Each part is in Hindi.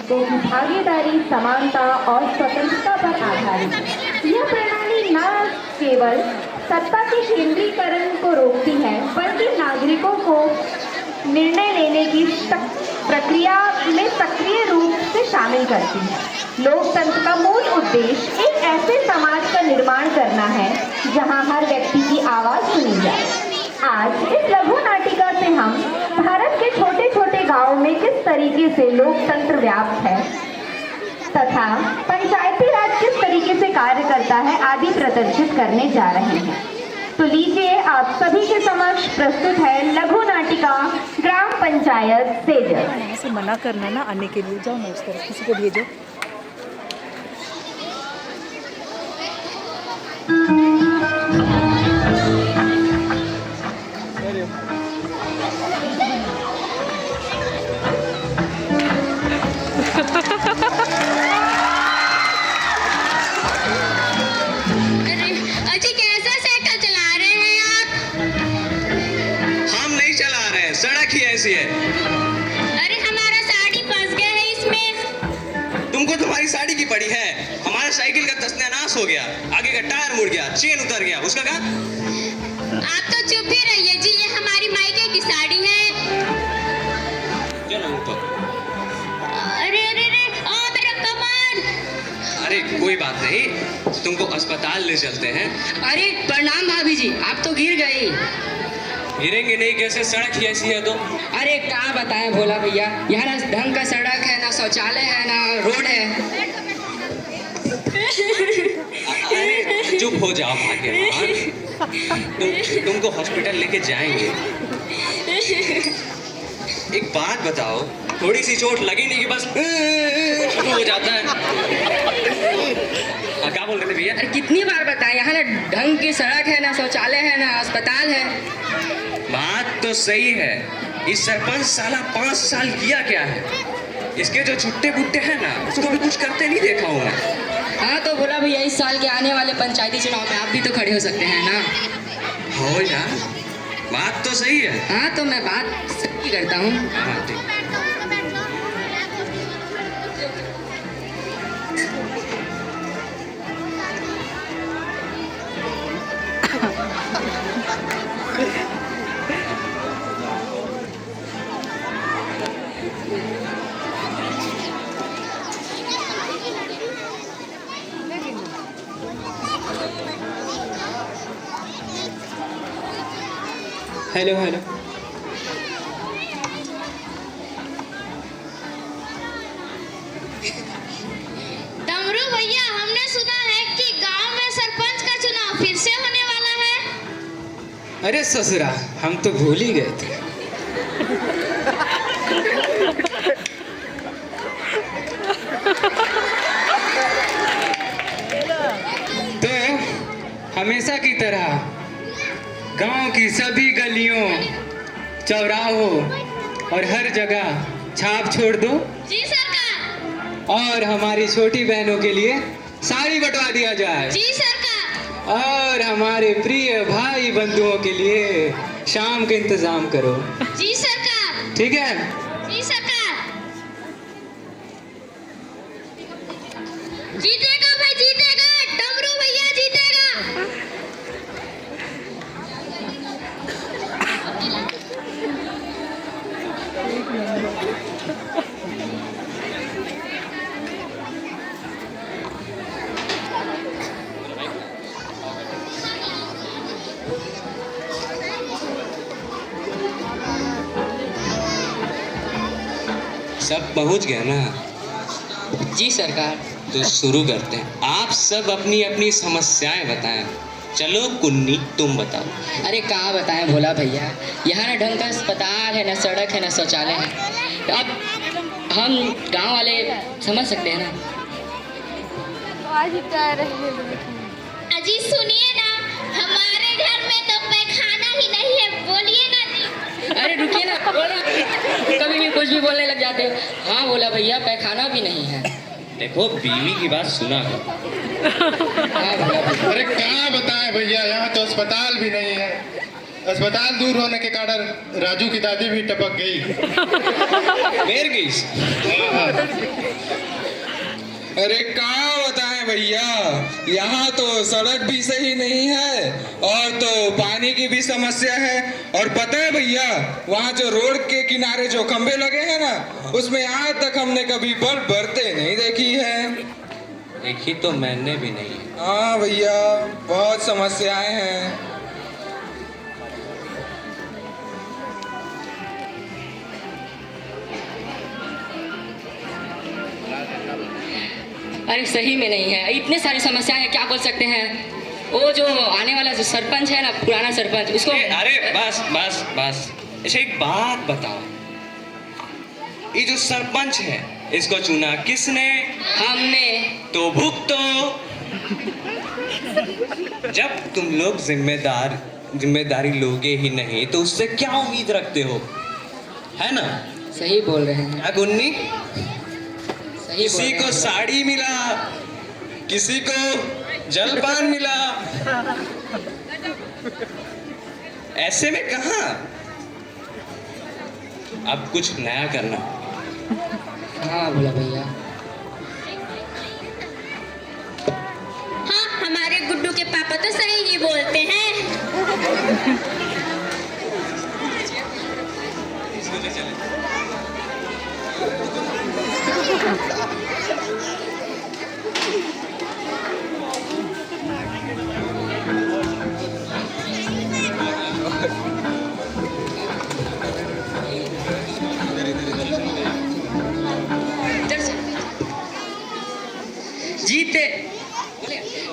तो भागीदारी, समानता और स्वतंत्रता पर आधारित है। यह प्रणाली न केवल सत्ता के केंद्रीकरण को रोकती है, बल्कि नागरिकों को निर्णय लेने की प्रक्रिया में सक्रिय रूप से शामिल करती है। लोकतंत्र का मूल उद्देश्य एक ऐसे समाज का निर्माण करना है जहां हर व्यक्ति की आवाज सुनी जाए। आज इस लघु नाटिका से हम भारत के छोटे छोटे गांवों में किस तरीके से लोकतंत्र व्याप्त है तथा पंचायती राज किस तरीके से कार्य करता है आदि प्रदर्शित करने जा रहे हैं। तो लीजिए, आप सभी के समक्ष प्रस्तुत है लघु नाटिका ग्राम पंचायत सेजल। ऐसे मना करना ना आने के लिए, जाओ ना उस तरफ, किसी को भेजो। ऐसी है। अरे हमारा साड़ी फंस गया है इसमें। तुमको तुम्हारी साड़ी की पड़ी है। हमारा साइकिल का तसनानाश हो गया, आगे का टायर मुड़ गया, चेन उतर गया, उसका क्या? आप तो चुप ही रहिए जी, ये हमारी मायके की साड़ी है। चलो ऊपर। अरे अरे अरे, ओ मेरा कमर। अरे कोई बात नहीं, तुमको अस्पताल ले चलते हैं। अरे प्रणाम भाभी जी, आप तो गिर गई। गिरेंगे नहीं कैसे, सड़क ही ऐसी है तो। अरे क्या बताएं भोला भैया, यहाँ ना ढंग का सड़क है, ना शौचालय है, ना रोड है। अरे चुप हो जाओ भाग्यवान, तुमको हॉस्पिटल लेके जाएंगे। एक बात बताओ, थोड़ी सी चोट लगी नहीं कि बस शुरू हो जाता है? क्या बोल रहे थे भैया? अरे कितनी बार बताएं, यहाँ ना ढंग की सड़क है, ना शौचालय है, ना अस्पताल है। बात तो सही है। इस सरपंच साला 5 साल किया क्या है? इसके जो छुट्टे बुट्टे हैं ना, उसको भी कुछ करते नहीं देखा हूँ मैं। हाँ तो भोला भैया, इस साल के आने वाले पंचायती चुनाव में आप भी तो खड़े हो सकते हैं ना। हो यार, बात तो सही है। हाँ तो मैं बात सही करता हूँ। हाँ ठीक। Hello hello. डमरू भैया, हमने सुना है कि गांव में सरपंच का चुनाव फिर से होने वाला है। अरे ससुरा, हम तो भूल ही गए थे। तो हमेशा की तरह गांव की सभी गलियों, चौराहों और हर जगह छाप छोड़ दो। जी सरकार। और हमारी छोटी बहनों के लिए साड़ी बंटवा दिया जाए। जी सरकार। और हमारे प्रिय भाई बंधुओं के लिए शाम का इंतजाम करो। जी सरकार। ठीक है? जी सरकार। जीतेगा भाई, जीतेगा, डमरू भैया जीतेगा। सब पहुंच गया ना? जी सरकार। तो शुरू करते हैं। आप सब अपनी अपनी समस्याएं बताएं। चलो कुन्नी, तुम बताओ। अरे कहाँ बताएं भोला भैया, यहाँ ना ढंग का अस्पताल है, ना सड़क है, ना शौचालय है। अब हम गांव वाले समझ सकते हैं ना। अजी सुनिए ना, हमारे घर में तो पैखाना ही नहीं है, बोलिए ना जी। अरे रुकिए ना, कभी भी कुछ भी बोलने लग जाते हो। हाँ भोला भैया, पैखाना भी नहीं है। देखो, बीवी की बात सुना करो। हाँ भोला भैया। अरे क्या बताएं भैया, यहाँ तो अस्पताल भी नहीं है। अस्पताल दूर होने के कारण राजू की दादी भी टपक गई। मेर गई। अरे कहाँ बताएं भैया, यहाँ तो सड़क भी सही नहीं है और तो पानी की भी समस्या है। और पता है भैया, वहाँ जो रोड के किनारे जो खंबे लगे हैं ना, उसमें आज तक हमने कभी बल्ब भरते नहीं देखी है। देखी तो मैंने भी नहीं। हाँ भैया, बहुत समस्याएं हैं। अरे सही में नहीं है, इतने सारी समस्याएं हैं, क्या बोल सकते हैं। वो जो आने वाला जो सरपंच है ना, पुराना सरपंच, उसको अरे बस बस बस, अच्छा एक बात बताओ, ये जो सरपंच है इसको चुना किसने? हमने। तो भुगतो। जब तुम लोग जिम्मेदारी लोगे ही नहीं तो उससे क्या उम्मीद रखते हो, है ना? सही बोल रहे हैं। क्या गुन्नी? सही बोल किसी रहे को हैं। साड़ी मिला, किसी को जलपान मिला, ऐसे में कहाँ? अब कुछ नया करना। हाँ बोला भैया। हाँ, हमारे गुड्डू के पापा तो सही ही बोलते हैं।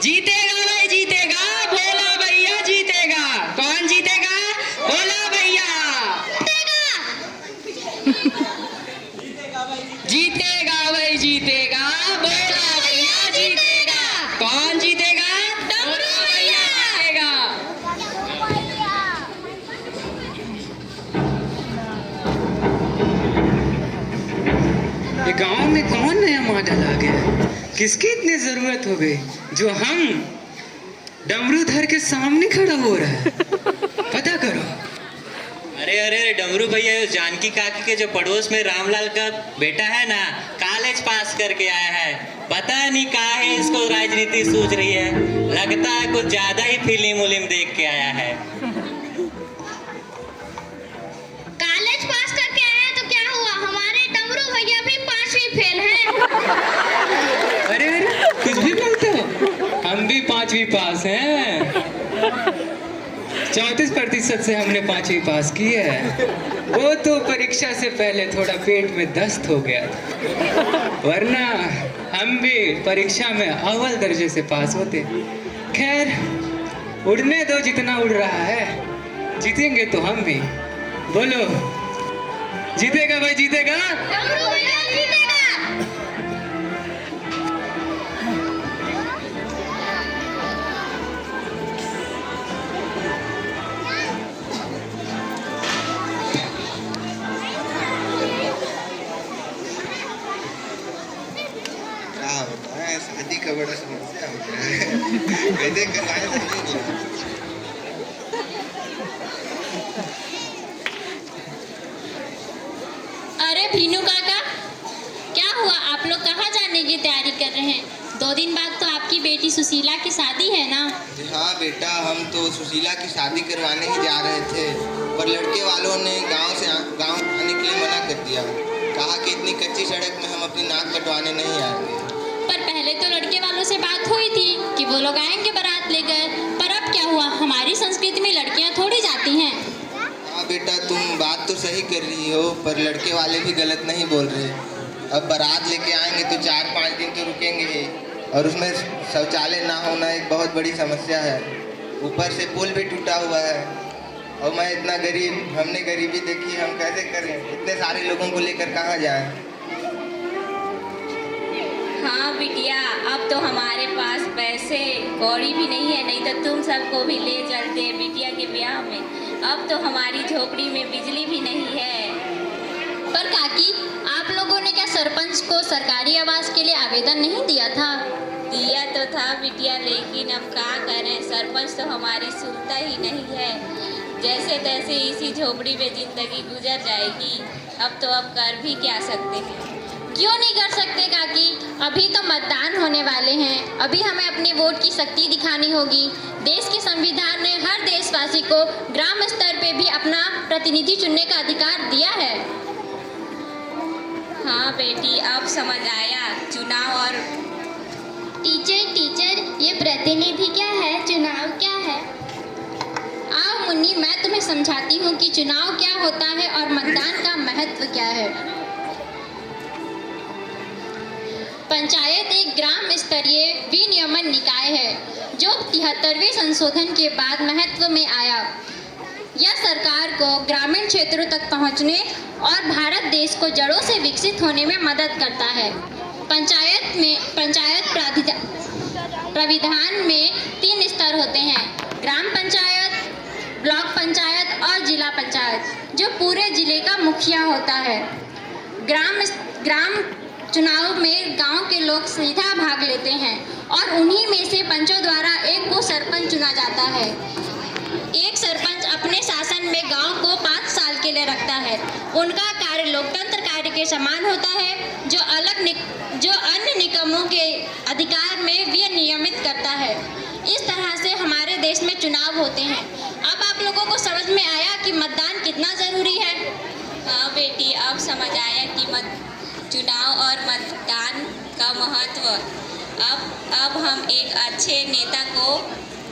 जीतेगा भाई जीतेगा, बोला भैया जीतेगा। कौन जीतेगा? बोला भैया। जीतेगा भाई जीतेगा, बोला भैया जीतेगा। कौन जीतेगा? बोला भैया जीतेगा। ये गांव में कौन नया मॉडल आ गया? किसकी इतनी जरूरत हो गई जो हम डमरू धर के सामने खड़ा हो रहा है? पता करो। अरे अरे अरे डमरू भैया, ये जानकी काकी के जो पड़ोस में रामलाल का बेटा है ना, कॉलेज पास करके आया है। पता नहीं कहाँ है, इसको राजनीति सूझ रही है। लगता है कुछ ज्यादा ही फिल्म उलिम देख के आया है। कॉलेज पास करके आए हैं तो क्या हुआ, हमारे डमरू भैया भी 5वीं फेल हैं। अरे अरे कुछ भी बोलते हो, हम भी 5वीं पास हैं। 34% से हमने 5वीं पास की है। वो तो परीक्षा से पहले थोड़ा पेट में दस्त हो गया था, वरना हम भी परीक्षा में अव्वल दर्जे से पास होते। खैर उड़ने दो, जितना उड़ रहा है, जीतेंगे तो हम भी। बोलो, जीतेगा भाई जीतेगा। डमरू भैया जीतेगा। क्या होता है, शादी का बड़ा समस्या हो गया है। कैसे करवाए सही नहीं। अरे भीनू काका, क्या हुआ, आप लोग कहाँ जाने की तैयारी कर रहे हैं? 2 दिन बाद तो आपकी बेटी सुशीला की शादी है ना? हाँ बेटा, हम तो सुशीला की शादी करवाने ही जा रहे थे, पर लड़के वालों ने गांव आने के लिए मना कर दिया। कहा कि इतनी कच्ची सड़क में हम अपनी नाक कटवाने नहीं आएंगे। पर पहले तो लड़के वालों से बात हुई थी कि वो लोग आएंगे बारात लेकर, पर अब क्या हुआ, हमारी संस्कृति में लड़कियां थोड़ी जाती हैं। हाँ बेटा, तुम बात तो सही कर रही हो, पर लड़के वाले भी गलत नहीं बोल रहे। अब बारात लेके आएंगे तो 4-5 दिन तो रुकेंगे ही, और उसमें शौचालय ना होना एक बहुत बड़ी समस्या है। ऊपर से पुल भी टूटा हुआ है, और मैं इतना गरीब, हमने गरीबी देखी, हम कैसे करें? इतने सारे लोगों को लेकर कहाँ जाएं? हाँ बिटिया, अब तो हमारे पास पैसे कौड़ी भी नहीं है, नहीं तो तुम सबको भी ले चलते बिटिया के ब्याह में। अब तो हमारी झोपड़ी में बिजली भी नहीं है। पर काकी, आप लोगों ने तुमने क्या सरपंच को सरकारी आवास के लिए आवेदन नहीं दिया था? दिया तो था बिटिया, लेकिन अब क्या करें, सरपंच तो हमारी सुनता ही नहीं है। जैसे तैसे इसी झोपड़ी में जिंदगी गुजर जाएगी। अब कर भी क्या सकते हैं। क्यों नहीं कर सकते काकी? अभी तो मतदान होने वाले हैं। अभी हमें अपने वोट की शक्ति दिखानी होगी। देश के संविधान ने हर देशवासी को ग्राम स्तर पे भी अपना प्रतिनिधि चुनने का अधिकार दिया है। हाँ बेटी, अब समझ आया चुनाव और टीचर ये प्रतिनिधि क्या है, चुनाव क्या है? आओ मुन्नी, मैं तुम्हें समझाती हूँ कि चुनाव क्या होता है और मतदान का महत्व क्या है। पंचायत एक ग्राम स्तरीय विनियमन निकाय है जो 73वें संशोधन के बाद महत्व में आया। यह सरकार को ग्रामीण क्षेत्रों तक पहुंचने और भारत देश को जड़ों से विकसित होने में मदद करता है। पंचायत प्राविधान में 3 स्तर होते हैं: ग्राम पंचायत, ब्लॉक पंचायत और जिला पंचायत, जो पूरे जिले का मुखिया होता है। ग्राम चुनाव में गांव के लोग सीधा भाग लेते हैं और उन्हीं में से पंचों द्वारा एक को सरपंच चुना जाता है। एक सरपंच अपने शासन में गांव को 5 साल के लिए रखता है। उनका कार्य लोकतंत्र कार्य के समान होता है, जो अन्य निकायों के अधिकार में विनियमित करता है। इस तरह से हमारे देश में चुनाव होते हैं। अब आप लोगों को समझ में आया कि मतदान कितना जरूरी है? हाँ बेटी, अब समझ आया कि चुनाव और मतदान का महत्व। अब हम एक अच्छे नेता को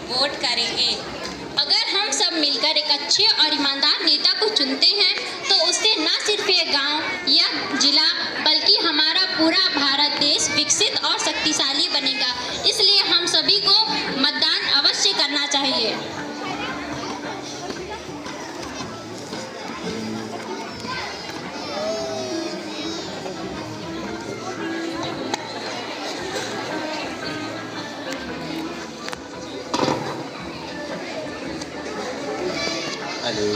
वोट करेंगे। अगर हम सब मिलकर एक अच्छे और ईमानदार नेता को चुनते हैं तो उससे न सिर्फ ये गांव या जिला बल्कि हमारा पूरा भारत देश विकसित और शक्तिशाली बनेगा। इसलिए हम सभी को मतदान अवश्य करना चाहिए। हेलो।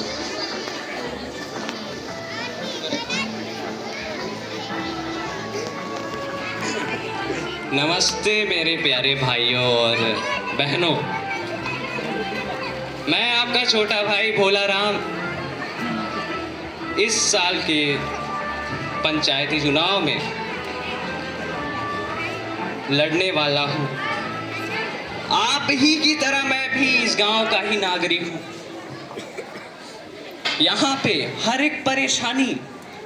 नमस्ते मेरे प्यारे भाइयों और बहनों, मैं आपका छोटा भाई भोला राम इस साल के पंचायती चुनाव में लड़ने वाला हूँ। आप ही की तरह मैं भी इस गांव का ही नागरिक हूँ। यहाँ पे हर एक परेशानी,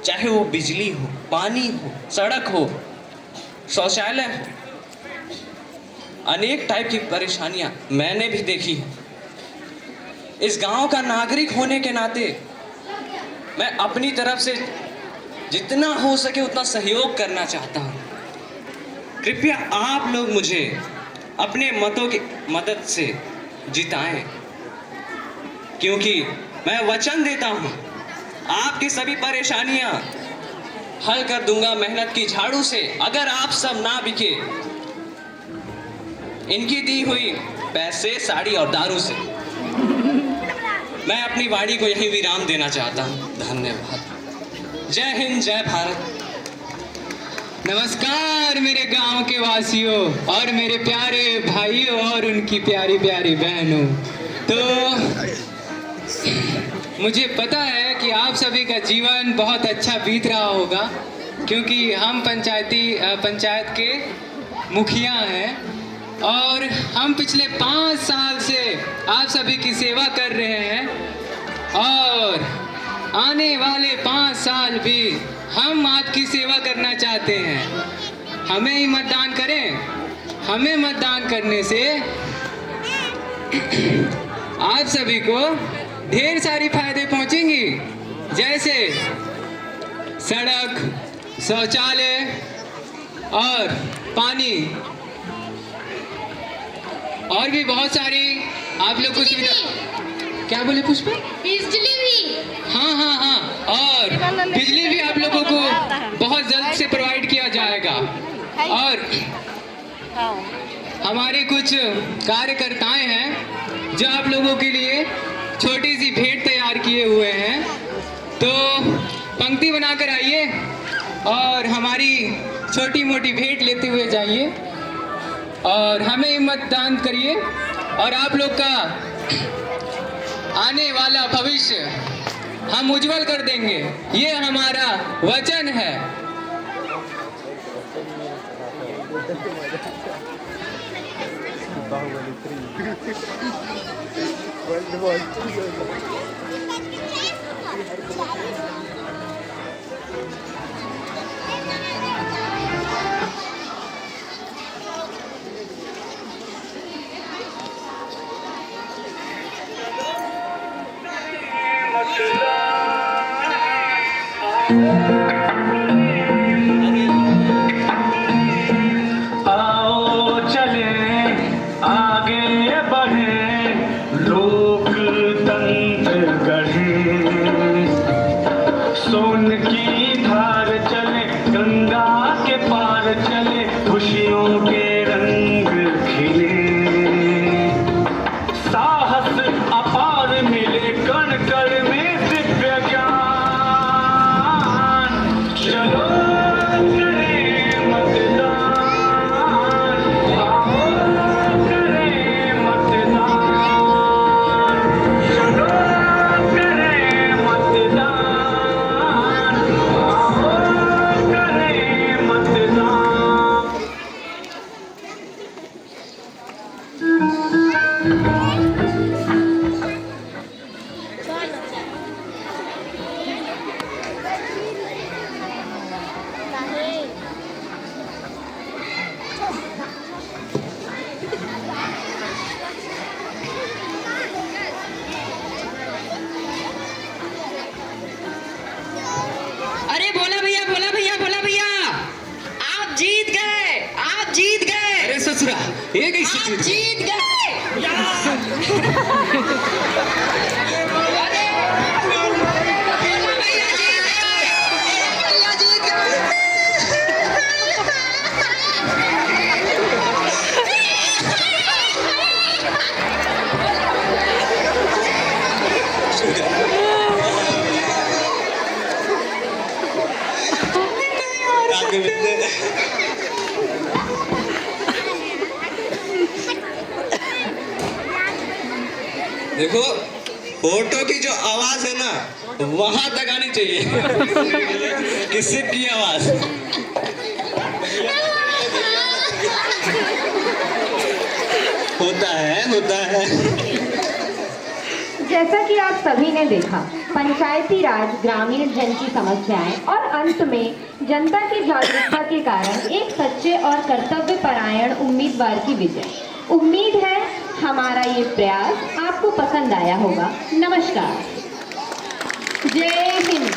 चाहे वो बिजली हो, पानी हो, सड़क हो, शौचालय हो, अनेक टाइप की परेशानियां मैंने भी देखी हैं। इस गांव का नागरिक होने के नाते मैं अपनी तरफ से जितना हो सके उतना सहयोग करना चाहता हूं। कृपया आप लोग मुझे अपने मतों की मदद से जिताएं, क्योंकि मैं वचन देता हूं आपकी सभी परेशानियां हल कर दूंगा मेहनत की झाड़ू से। अगर आप सब ना बिके इनकी दी हुई पैसे, साड़ी और दारू से। मैं अपनी वाणी को यही विराम देना चाहता हूं। धन्यवाद। जय हिंद, जय भारत। नमस्कार मेरे गांव के वासियों और मेरे प्यारे भाइयों और उनकी प्यारी प्यारी बहनों। तो मुझे पता है कि आप सभी का जीवन बहुत अच्छा बीत रहा होगा, क्योंकि हम पंचायत के मुखिया हैं और हम पिछले 5 साल से आप सभी की सेवा कर रहे हैं और आने वाले 5 साल भी हम आपकी सेवा करना चाहते हैं। हमें ही मतदान करें। हमें मतदान करने से आप सभी को ढेर सारी फायदे पहुंचेंगी, जैसे सड़क, शौचालय और पानी और भी बहुत सारी आप लोग को सुविधा। क्या बोले पुष्पा? बिजली भी। हाँ, और बिजली भी आप लोगों को बहुत जल्द से प्रोवाइड किया जाएगा। और हमारे कुछ कार्यकर्ताएं हैं जो आप लोगों के लिए छोटी सी भेंट तैयार किए हुए हैं। तो पंक्ति बनाकर आइए और हमारी छोटी मोटी भेंट लेते हुए जाइए और हमें मतदान करिए और आप लोग का आने वाला भविष्य हम उज्जवल कर देंगे, ये हमारा वचन है। आओ चले आगे बढ़े, लोकतंत्र गढ़े, सोन की धार चले, गंगा के पार चले, खुशियों के रंग खिले, साहस अपार मिले, कण कण में दिव्य ज्ञान। चलो करें मतदान, आओ करें मतदान, चलो करें मतदान, आओ करें मतदान। अरे बोला भैया, बोला भैया, बोला भैया, आप जीत गए, आप जीत गए। अरे ससुरा, ये कैसे आप जीत गए। देखो, फोटो की जो आवाज है ना, वहां तक आनी चाहिए। किससे की आवाज? होता है। जैसा कि आप सभी ने देखा, पंचायती राज ग्रामीण जन की समस्याएं और अंत में जनता की जागरूकता के कारण एक सच्चे और कर्तव्य परायण उम्मीदवार की विजय। उम्मीद है हमारा ये प्रयास आपको पसंद आया होगा। नमस्कार, जय हिंद।